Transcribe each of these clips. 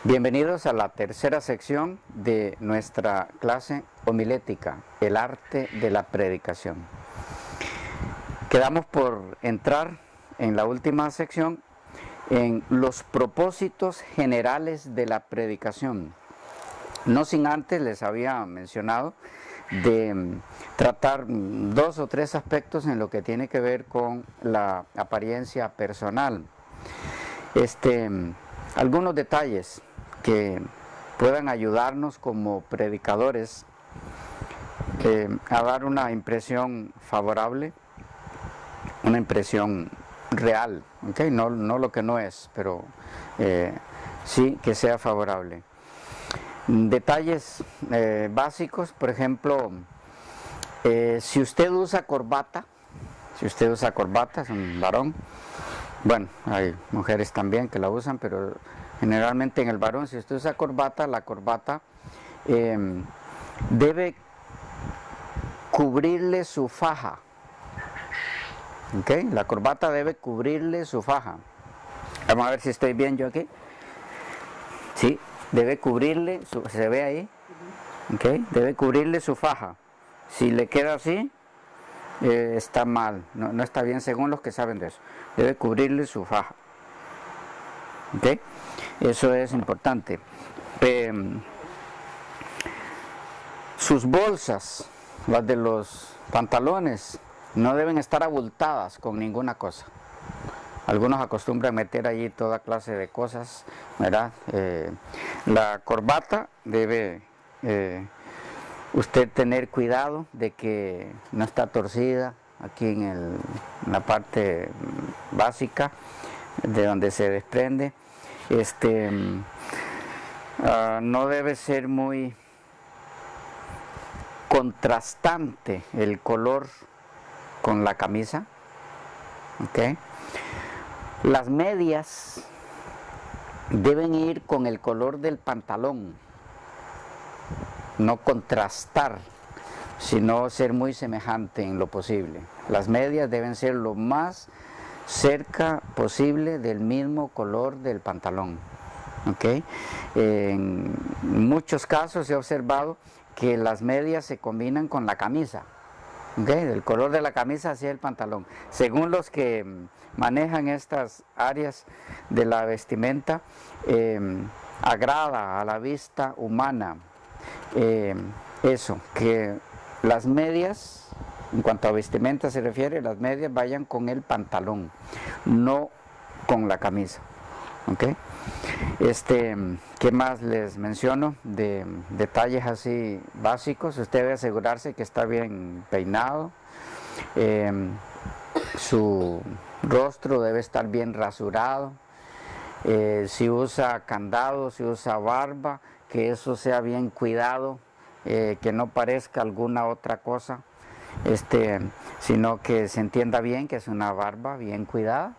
Bienvenidos a la tercera sección de nuestra clase homilética, el arte de la predicación. Quedamos por entrar en la última sección en los propósitos generales de la predicación. No sin antes les había mencionado de tratar 2 o 3 aspectos en lo que tiene que ver con la apariencia personal. Algunos detalles que puedan ayudarnos como predicadores a dar una impresión favorable, una impresión real, ¿okay? No lo que no es, pero sí que sea favorable. Detalles básicos, por ejemplo, si usted usa corbata, es un varón, bueno, hay mujeres también que la usan, pero generalmente en el varón, si usted usa corbata, la corbata debe cubrirle su faja. ¿Okay? La corbata debe cubrirle su faja. Vamos a ver si estoy bien yo aquí. Sí, debe cubrirle, ¿se ve ahí? ¿Okay? Debe cubrirle su faja. Si le queda así, está mal, no está bien según los que saben de eso. Debe cubrirle su faja. ¿Okay? Eso es importante. Sus bolsas, las de los pantalones, no deben estar abultadas con ninguna cosa. Algunos acostumbran meter allí toda clase de cosas, ¿verdad? La corbata debe usted tener cuidado de que no está torcida aquí en la parte básica de donde se desprende. No debe ser muy contrastante el color con la camisa, ¿okay? Las medias deben ir con el color del pantalón, no contrastar, sino ser muy semejante en lo posible. Las medias deben ser lo más cerca posible del mismo color del pantalón, ¿okay? En muchos casos he observado que las medias se combinan con la camisa, ¿okay? Del color de la camisa hacia el pantalón. Según los que manejan estas áreas de la vestimenta, agrada a la vista humana eso, que las medias, en cuanto a vestimenta se refiere, las medias vayan con el pantalón, no con la camisa. ¿Okay? ¿Qué más les menciono? De detalles así básicos, usted debe asegurarse que está bien peinado, su rostro debe estar bien rasurado, si usa candado, si usa barba, que eso sea bien cuidado, que no parezca alguna otra cosa, sino que se entienda bien que es una barba bien cuidada.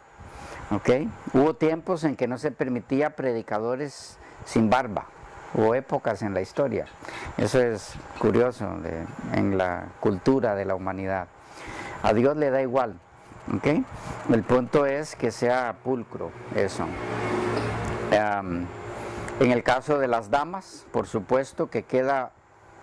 ¿Okay? Hubo tiempos en que no se permitía predicadores sin barba, hubo épocas en la historia, eso es curioso en la cultura de la humanidad. A Dios le da igual, ¿okay? El punto es que sea pulcro eso. En el caso de las damas, por supuesto que queda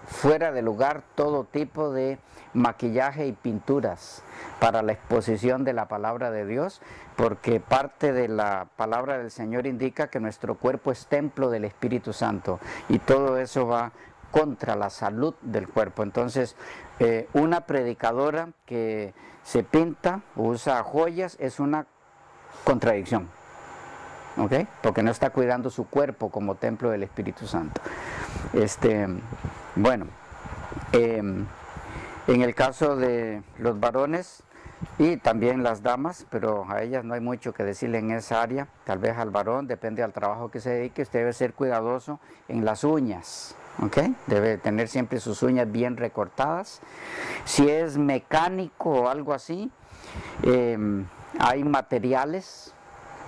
fuera de lugar todo tipo de maquillaje y pinturas para la exposición de la palabra de Dios, porque parte de la palabra del Señor indica que nuestro cuerpo es templo del Espíritu Santo y todo eso va contra la salud del cuerpo. Entonces, una predicadora que se pinta, usa joyas, es una contradicción, ¿okay? Porque no está cuidando su cuerpo como templo del Espíritu Santo. Bueno, en el caso de los varones y también las damas, pero a ellas no hay mucho que decirle en esa área, tal vez al varón, depende del trabajo que se dedique, usted debe ser cuidadoso en las uñas, ¿okay? Debe tener siempre sus uñas bien recortadas. Si es mecánico o algo así, hay materiales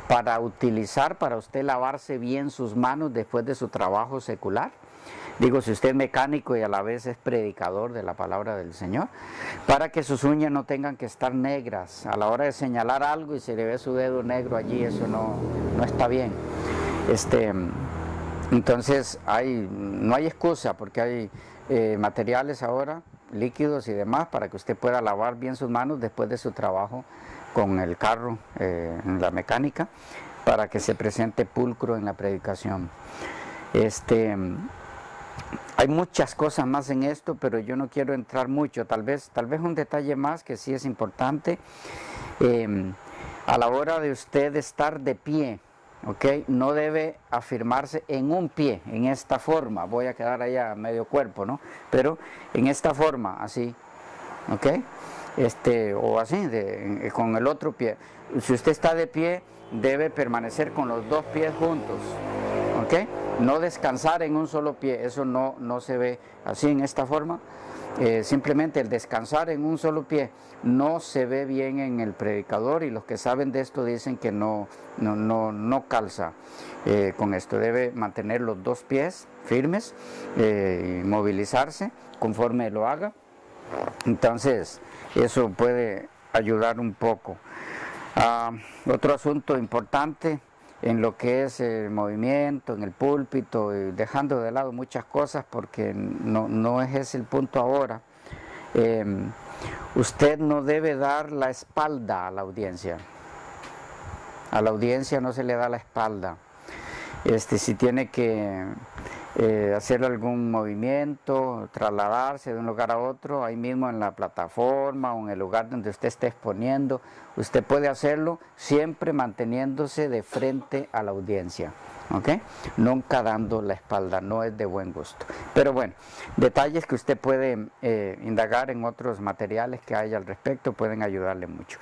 para utilizar, para usted lavarse bien sus manos después de su trabajo secular. Digo, si usted es mecánico y a la vez es predicador de la palabra del Señor, para que sus uñas no tengan que estar negras. A la hora de señalar algo y se le ve su dedo negro allí, eso no está bien. Entonces no hay excusa porque hay materiales ahora, líquidos y demás, para que usted pueda lavar bien sus manos después de su trabajo con el carro, en la mecánica, para que se presente pulcro en la predicación. Hay muchas cosas más en esto, pero yo no quiero entrar mucho. Tal vez un detalle más que sí es importante. A la hora de usted estar de pie, ¿ok? No debe afirmarse en un pie, en esta forma. Voy a quedar ahí a medio cuerpo, ¿no? Pero en esta forma, así, ¿ok? O así, con el otro pie. Si usted está de pie, debe permanecer con los dos pies juntos, ¿ok? No descansar en un solo pie, eso no se ve así en esta forma. Simplemente el descansar en un solo pie no se ve bien en el predicador, y los que saben de esto dicen que no calza con esto. Debe mantener los dos pies firmes y movilizarse conforme lo haga. Entonces eso puede ayudar un poco. Otro asunto importante en lo que es el movimiento, en el púlpito, dejando de lado muchas cosas porque no es ese el punto ahora. Usted no debe dar la espalda a la audiencia. A la audiencia no se le da la espalda. Si tiene que hacer algún movimiento, trasladarse de un lugar a otro, ahí mismo en la plataforma o en el lugar donde usted esté exponiendo, usted puede hacerlo siempre manteniéndose de frente a la audiencia, ¿ok? Nunca dando la espalda, no es de buen gusto. Pero bueno, detalles que usted puede indagar en otros materiales que hay al respecto, pueden ayudarle mucho.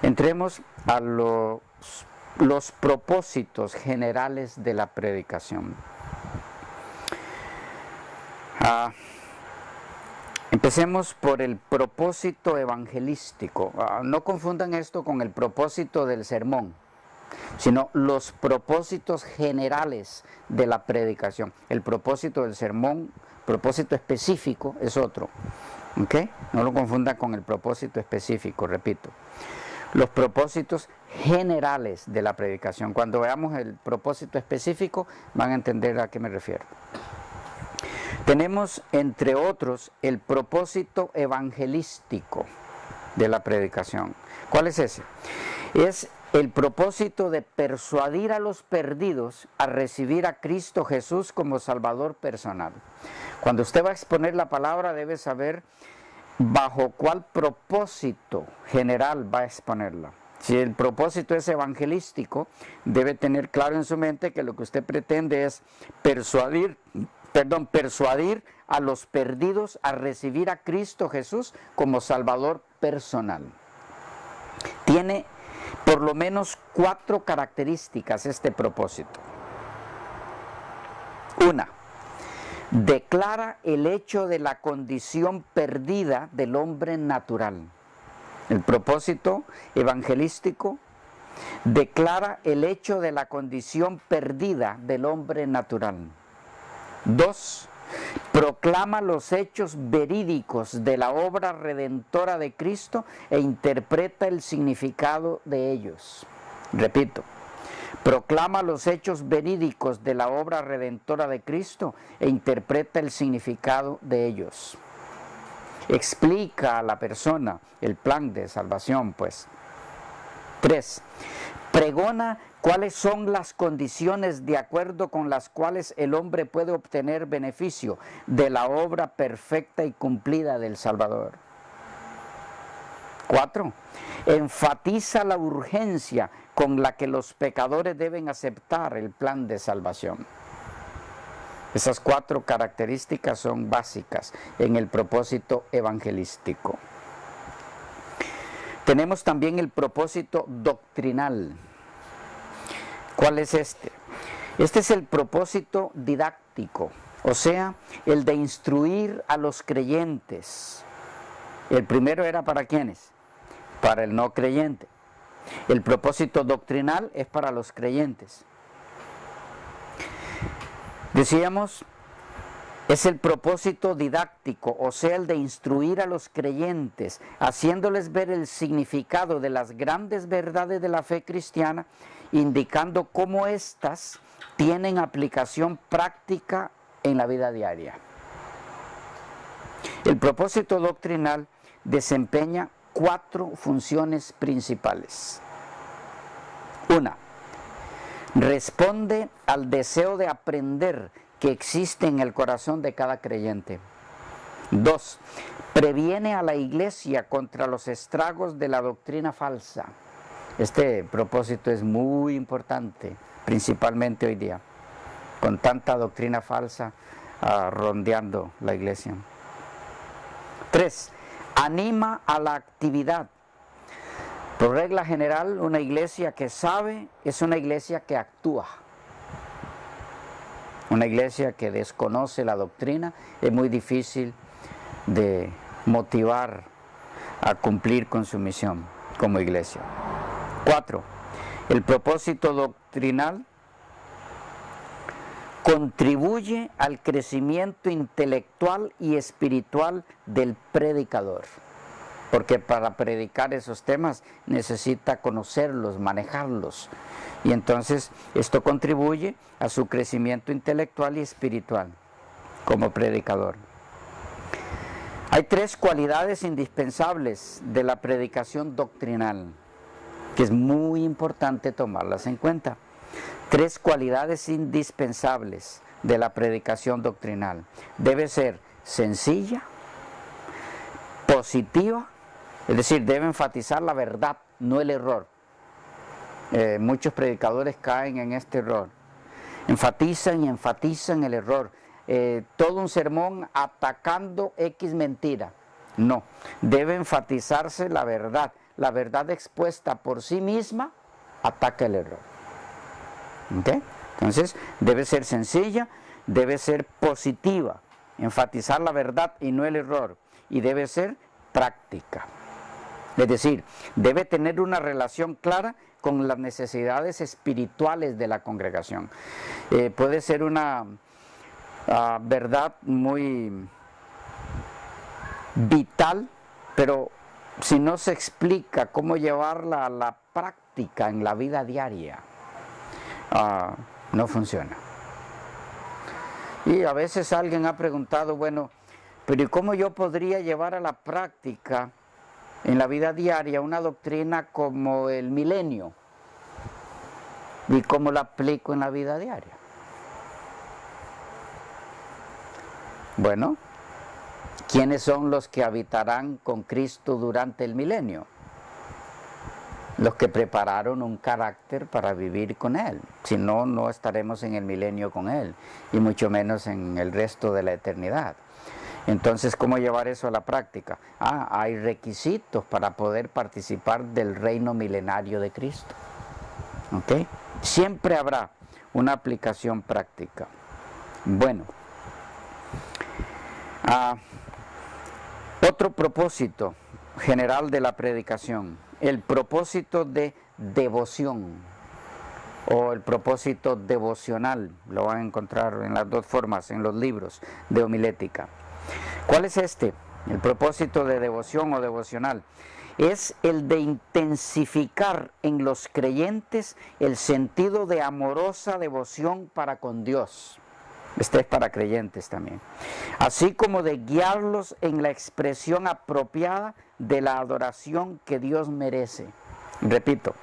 Entremos a los propósitos generales de la predicación. Empecemos por el propósito evangelístico. No confundan esto con el propósito del sermón, sino los propósitos generales de la predicación. El propósito del sermón, propósito específico, es otro, ¿ok? No lo confundan con el propósito específico, repito. Los propósitos generales de la predicación. Cuando veamos el propósito específico, van a entender a qué me refiero. Tenemos, entre otros, el propósito evangelístico de la predicación. ¿Cuál es ese? Es el propósito de persuadir a los perdidos a recibir a Cristo Jesús como Salvador personal. Cuando usted va a exponer la palabra, debe saber bajo cuál propósito general va a exponerla. Si el propósito es evangelístico, debe tener claro en su mente que lo que usted pretende es persuadir a los perdidos a recibir a Cristo Jesús como Salvador personal. Tiene por lo menos 4 características este propósito. Una, declara el hecho de la condición perdida del hombre natural. El propósito evangelístico declara el hecho de la condición perdida del hombre natural. 2. Proclama los hechos verídicos de la obra redentora de Cristo e interpreta el significado de ellos. Repito, proclama los hechos verídicos de la obra redentora de Cristo e interpreta el significado de ellos. Explica a la persona el plan de salvación, pues. 3. Pregona cuáles son las condiciones de acuerdo con las cuales el hombre puede obtener beneficio de la obra perfecta y cumplida del Salvador. 4. Enfatiza la urgencia con la que los pecadores deben aceptar el plan de salvación. Esas 4 características son básicas en el propósito evangelístico. Tenemos también el propósito doctrinal. ¿Cuál es este? Este es el propósito didáctico, o sea, el de instruir a los creyentes. El primero era ¿para quiénes? Para el no creyente. El propósito doctrinal es para los creyentes. Decíamos, es el propósito didáctico, o sea, el de instruir a los creyentes, haciéndoles ver el significado de las grandes verdades de la fe cristiana, indicando cómo éstas tienen aplicación práctica en la vida diaria. El propósito doctrinal desempeña 4 funciones principales. 1. Responde al deseo de aprender que existe en el corazón de cada creyente. 2. Previene a la iglesia contra los estragos de la doctrina falsa. Este propósito es muy importante, principalmente hoy día, con tanta doctrina falsa rondeando la iglesia. 3. Anima a la actividad. Por regla general, una iglesia que sabe es una iglesia que actúa. Una iglesia que desconoce la doctrina es muy difícil de motivar a cumplir con su misión como iglesia. 4. El propósito doctrinal contribuye al crecimiento intelectual y espiritual del predicador, porque para predicar esos temas necesita conocerlos, manejarlos, y entonces esto contribuye a su crecimiento intelectual y espiritual como predicador. Hay 3 cualidades indispensables de la predicación doctrinal, que es muy importante tomarlas en cuenta. 3 cualidades indispensables de la predicación doctrinal. Debe ser sencilla, positiva, es decir, debe enfatizar la verdad, no el error. Muchos predicadores caen en este error. Enfatizan y enfatizan el error. Todo un sermón atacando X mentira. No, debe enfatizarse la verdad expuesta por sí misma ataca el error. ¿Okay? Entonces debe ser sencilla, debe ser positiva, enfatizar la verdad y no el error, y debe ser práctica. Es decir, debe tener una relación clara con las necesidades espirituales de la congregación. Puede ser una verdad muy vital, pero si no se explica cómo llevarla a la práctica en la vida diaria, no funciona. Y a veces alguien ha preguntado, bueno, pero ¿y cómo yo podría llevar a la práctica en la vida diaria una doctrina como el milenio? ¿Y cómo la aplico en la vida diaria? Bueno, ¿quiénes son los que habitarán con Cristo durante el milenio? Los que prepararon un carácter para vivir con Él. Si no, no estaremos en el milenio con Él, y mucho menos en el resto de la eternidad. Entonces, ¿cómo llevar eso a la práctica? Hay requisitos para poder participar del reino milenario de Cristo. ¿Ok? Siempre habrá una aplicación práctica. Bueno. Otro propósito general de la predicación, el propósito de devoción o el propósito devocional. Lo van a encontrar en las 2 formas en los libros de homilética. ¿Cuál es este? El propósito de devoción o devocional es el de intensificar en los creyentes el sentido de amorosa devoción para con Dios. Este es para creyentes también. Así como de guiarlos en la expresión apropiada de la adoración que Dios merece. Repito,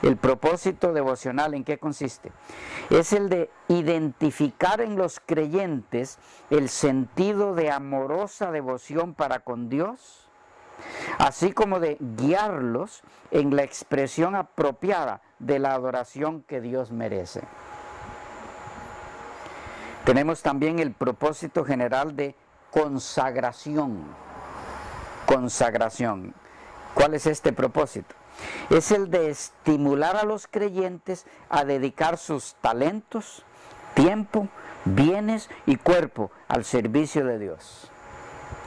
el propósito devocional, ¿en qué consiste? Es el de identificar en los creyentes el sentido de amorosa devoción para con Dios, así como de guiarlos en la expresión apropiada de la adoración que Dios merece. Tenemos también el propósito general de consagración. Consagración. ¿Cuál es este propósito? Es el de estimular a los creyentes a dedicar sus talentos, tiempo, bienes y cuerpo al servicio de Dios,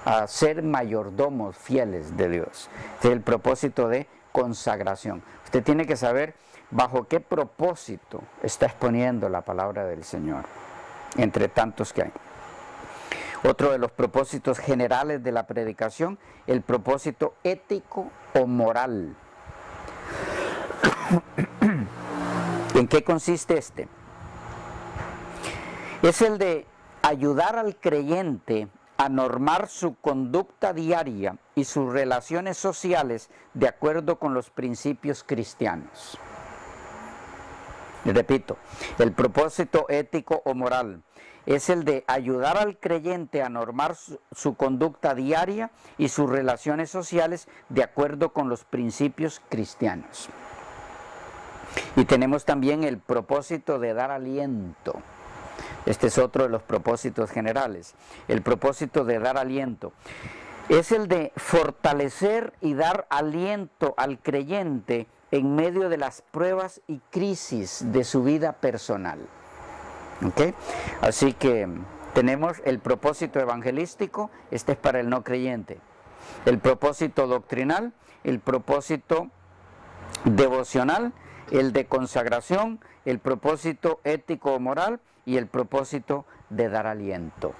a ser mayordomos fieles de Dios. Este es el propósito de consagración. Usted tiene que saber bajo qué propósito está exponiendo la palabra del Señor, entre tantos que hay. Otro de los propósitos generales de la predicación, el propósito ético o moral. ¿En qué consiste este? es el de ayudar al creyente a normar su conducta diaria y sus relaciones sociales de acuerdo con los principios cristianos. Repito, el propósito ético o moral es el de ayudar al creyente a normar su conducta diaria y sus relaciones sociales de acuerdo con los principios cristianos. Y tenemos también el propósito de dar aliento. Este es otro de los propósitos generales. El propósito de dar aliento es el de fortalecer y dar aliento al creyente en medio de las pruebas y crisis de su vida personal. ¿Okay? Así que tenemos el propósito evangelístico, este es para el no creyente. El propósito doctrinal, el propósito devocional, el de consagración, el propósito ético o moral y el propósito de dar aliento.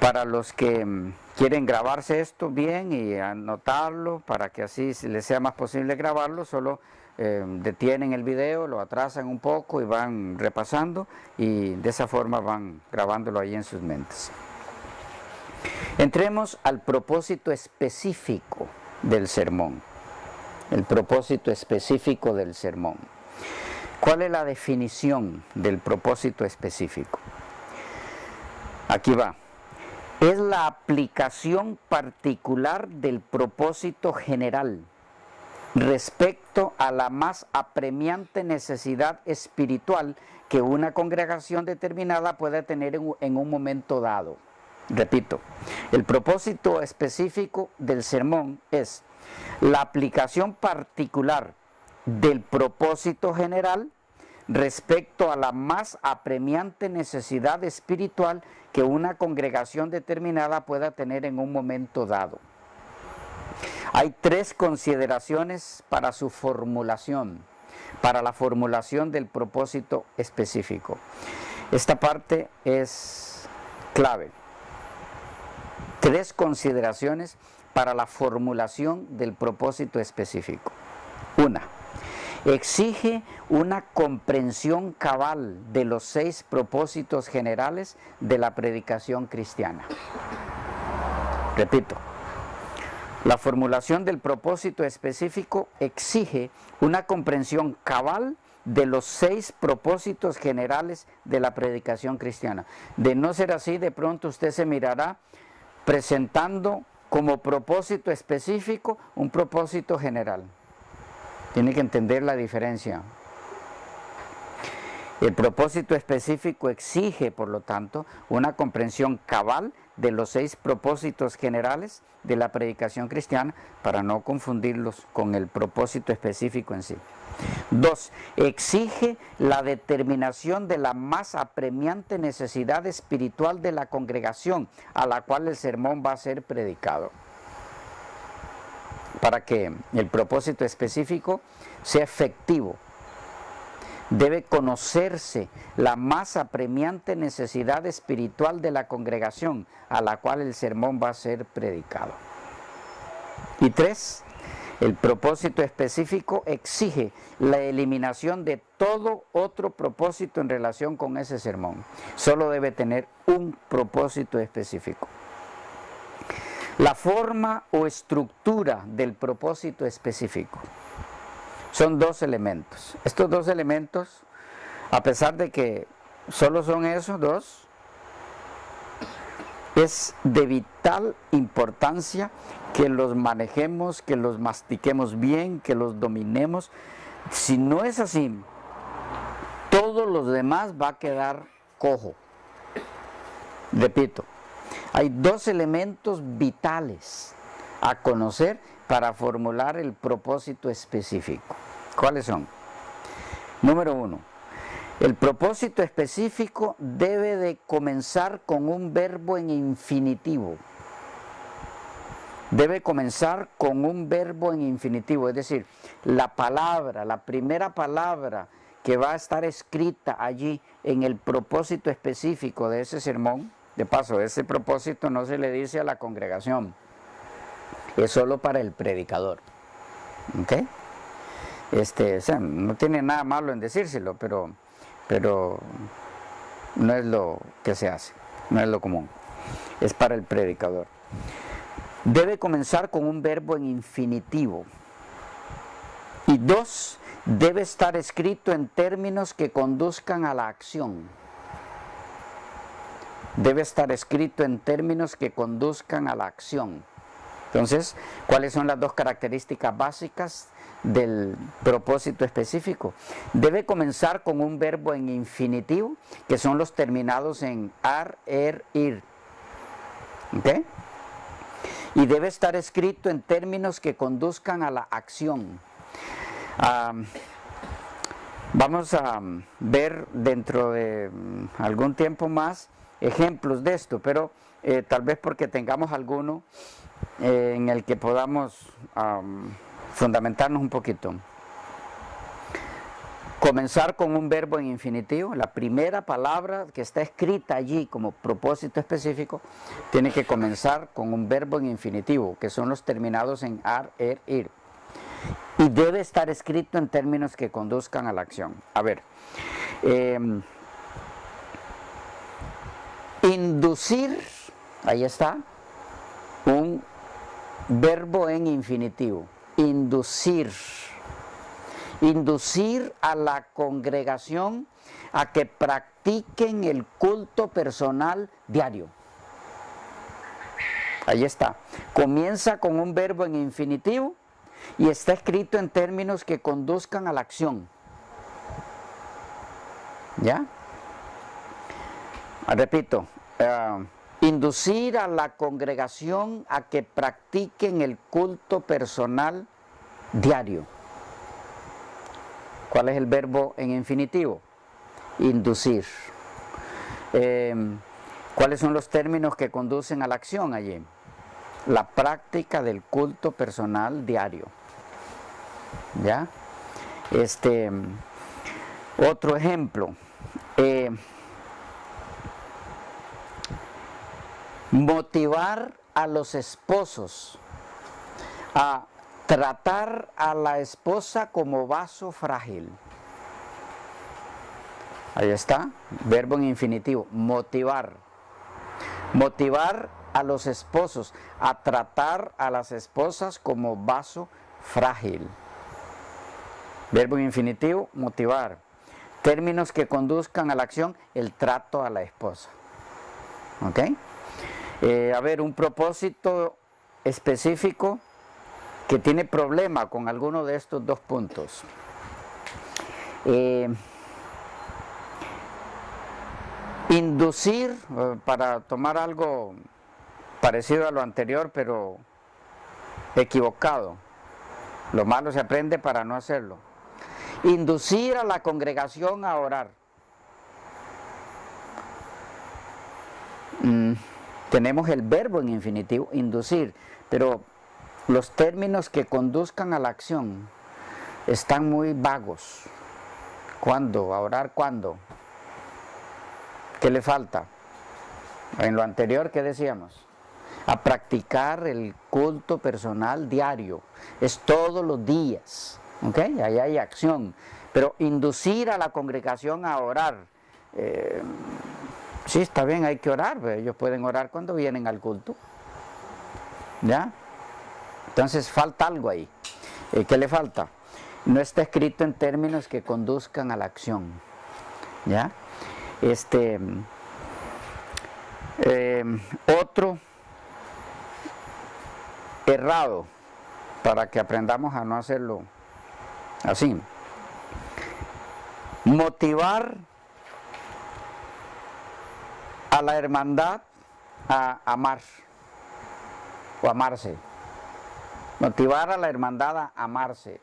Para los que quieren grabarse esto bien y anotarlo, para que así les sea más posible grabarlo, solo detienen el video, lo atrasan un poco y van repasando, y de esa forma van grabándolo ahí en sus mentes. Entremos al propósito específico del sermón. El propósito específico del sermón. ¿Cuál es la definición del propósito específico? Aquí va. Es la aplicación particular del propósito general respecto a la más apremiante necesidad espiritual que una congregación determinada puede tener en un momento dado. Repito, el propósito específico del sermón es la aplicación particular del propósito general respecto a la más apremiante necesidad espiritual que una congregación determinada pueda tener en un momento dado. Hay 3 consideraciones para su formulación, para la formulación del propósito específico. Esta parte es clave. 3 consideraciones para la formulación del propósito específico. 1. Exige una comprensión cabal de los 6 propósitos generales de la predicación cristiana. Repito, la formulación del propósito específico exige una comprensión cabal de los 6 propósitos generales de la predicación cristiana. De no ser así, de pronto usted se mirará presentando como propósito específico un propósito general. Tiene que entender la diferencia. El propósito específico exige, por lo tanto, una comprensión cabal de los 6 propósitos generales de la predicación cristiana para no confundirlos con el propósito específico en sí. 2. Exige la determinación de la más apremiante necesidad espiritual de la congregación a la cual el sermón va a ser predicado. Para que el propósito específico sea efectivo, debe conocerse la más apremiante necesidad espiritual de la congregación a la cual el sermón va a ser predicado. Y 3. El propósito específico exige la eliminación de todo otro propósito en relación con ese sermón. Solo debe tener un propósito específico. La forma o estructura del propósito específico. Son 2 elementos. Estos 2 elementos, a pesar de que solo son esos 2, es de vital importancia que los manejemos, que los mastiquemos bien, que los dominemos. Si no es así, todos los demás va a quedar cojo. Repito, hay 2 elementos vitales a conocer para formular el propósito específico. ¿Cuáles son? Número 1. El propósito específico debe de comenzar con un verbo en infinitivo. Debe comenzar con un verbo en infinitivo, es decir, la palabra, la primera palabra que va a estar escrita allí en el propósito específico de ese sermón. De paso, ese propósito no se le dice a la congregación, es solo para el predicador. ¿Ok? O sea, no tiene nada malo en decírselo, pero no es lo que se hace, no es lo común, es para el predicador. Debe comenzar con un verbo en infinitivo. Y 2, debe estar escrito en términos que conduzcan a la acción. Debe estar escrito en términos que conduzcan a la acción. Entonces, ¿cuáles son las 2 características básicas del propósito específico? Debe comenzar con un verbo en infinitivo, que son los terminados en ar, ir. ¿Ok? Y debe estar escrito en términos que conduzcan a la acción. Vamos a ver dentro de algún tiempo más ejemplos de esto, pero tal vez porque tengamos alguno en el que podamos fundamentarnos un poquito. Comenzar con un verbo en infinitivo, la primera palabra que está escrita allí como propósito específico, tiene que comenzar con un verbo en infinitivo, que son los terminados en ar, ir. Y debe estar escrito en términos que conduzcan a la acción. A ver, inducir, ahí está, un verbo en infinitivo, inducir. Inducir a la congregación a que practiquen el culto personal diario. Ahí está. Comienza con un verbo en infinitivo y está escrito en términos que conduzcan a la acción. ¿Ya? Repito, inducir a la congregación a que practiquen el culto personal diario. ¿Cuál es el verbo en infinitivo? Inducir. ¿Cuáles son los términos que conducen a la acción allí? La práctica del culto personal diario. ¿Ya? Otro ejemplo. Motivar a los esposos a tratar a la esposa como vaso frágil. Ahí está, verbo en infinitivo, motivar. Motivar a los esposos a tratar a las esposas como vaso frágil. Verbo en infinitivo, motivar. Términos que conduzcan a la acción, el trato a la esposa. ¿Ok? A ver, un propósito específico que tiene problema con alguno de estos 2 puntos. Inducir, para tomar algo parecido a lo anterior, pero equivocado. Lo malo se aprende para no hacerlo. Inducir a la congregación a orar. Tenemos el verbo en infinitivo, inducir, pero los términos que conduzcan a la acción están muy vagos. ¿Cuándo? ¿A orar cuándo? ¿Qué le falta? En lo anterior, ¿qué decíamos? A practicar el culto personal diario. Es todos los días. ¿Ok? Ahí hay acción. Pero inducir a la congregación a orar. Sí, está bien, hay que orar. Pero ellos pueden orar cuando vienen al culto. ¿Ya? Entonces falta algo ahí. ¿Qué le falta? No está escrito en términos que conduzcan a la acción. ¿Ya? Otro errado, para que aprendamos a no hacerlo así. Motivar a la hermandad a amar o amarse. Motivar a la hermandad a amarse.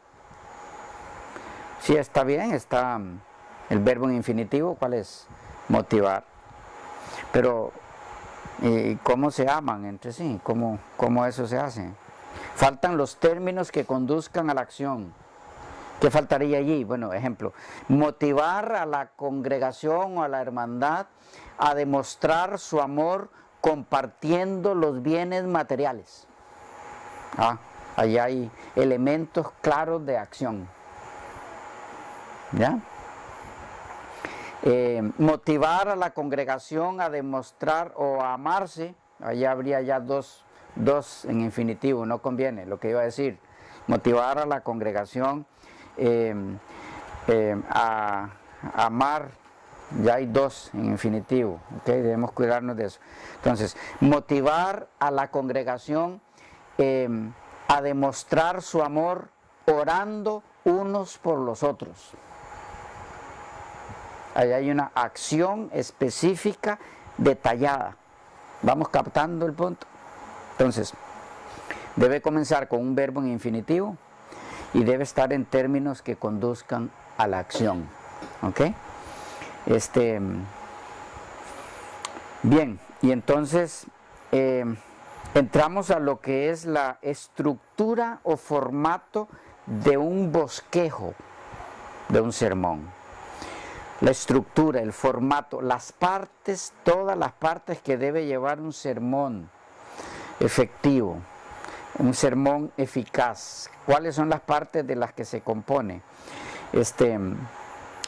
Sí, está bien, está el verbo en infinitivo, ¿cuál es? Motivar. Pero, ¿y cómo se aman entre sí? ¿Cómo eso se hace? Faltan los términos que conduzcan a la acción. ¿Qué faltaría allí? Bueno, ejemplo, motivar a la congregación o a la hermandad a demostrar su amor compartiendo los bienes materiales. Ahí hay elementos claros de acción. ¿Ya? motivar a la congregación a demostrar o a amarse. Allá habría ya dos en infinitivo, no conviene lo que iba a decir. Motivar a la congregación a amar, ya hay dos en infinitivo, ¿okay? Debemos cuidarnos de eso. Entonces, motivar a la congregación a demostrar su amor orando unos por los otros. Ahí hay una acción específica, detallada. ¿Vamos captando el punto? Entonces, debe comenzar con un verbo en infinitivo y debe estar en términos que conduzcan a la acción. ¿Ok? Bien, y entonces entramos a lo que es la estructura o formato de un bosquejo de un sermón. La estructura, el formato, las partes, todas las partes que debe llevar un sermón efectivo, un sermón eficaz. ¿Cuáles son las partes de las que se compone?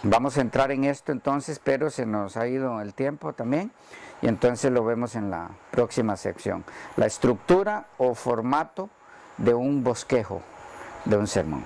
Vamos a entrar en esto entonces, pero se nos ha ido el tiempo también, y entonces lo vemos en la próxima sección. La estructura o formato de un bosquejo de un sermón.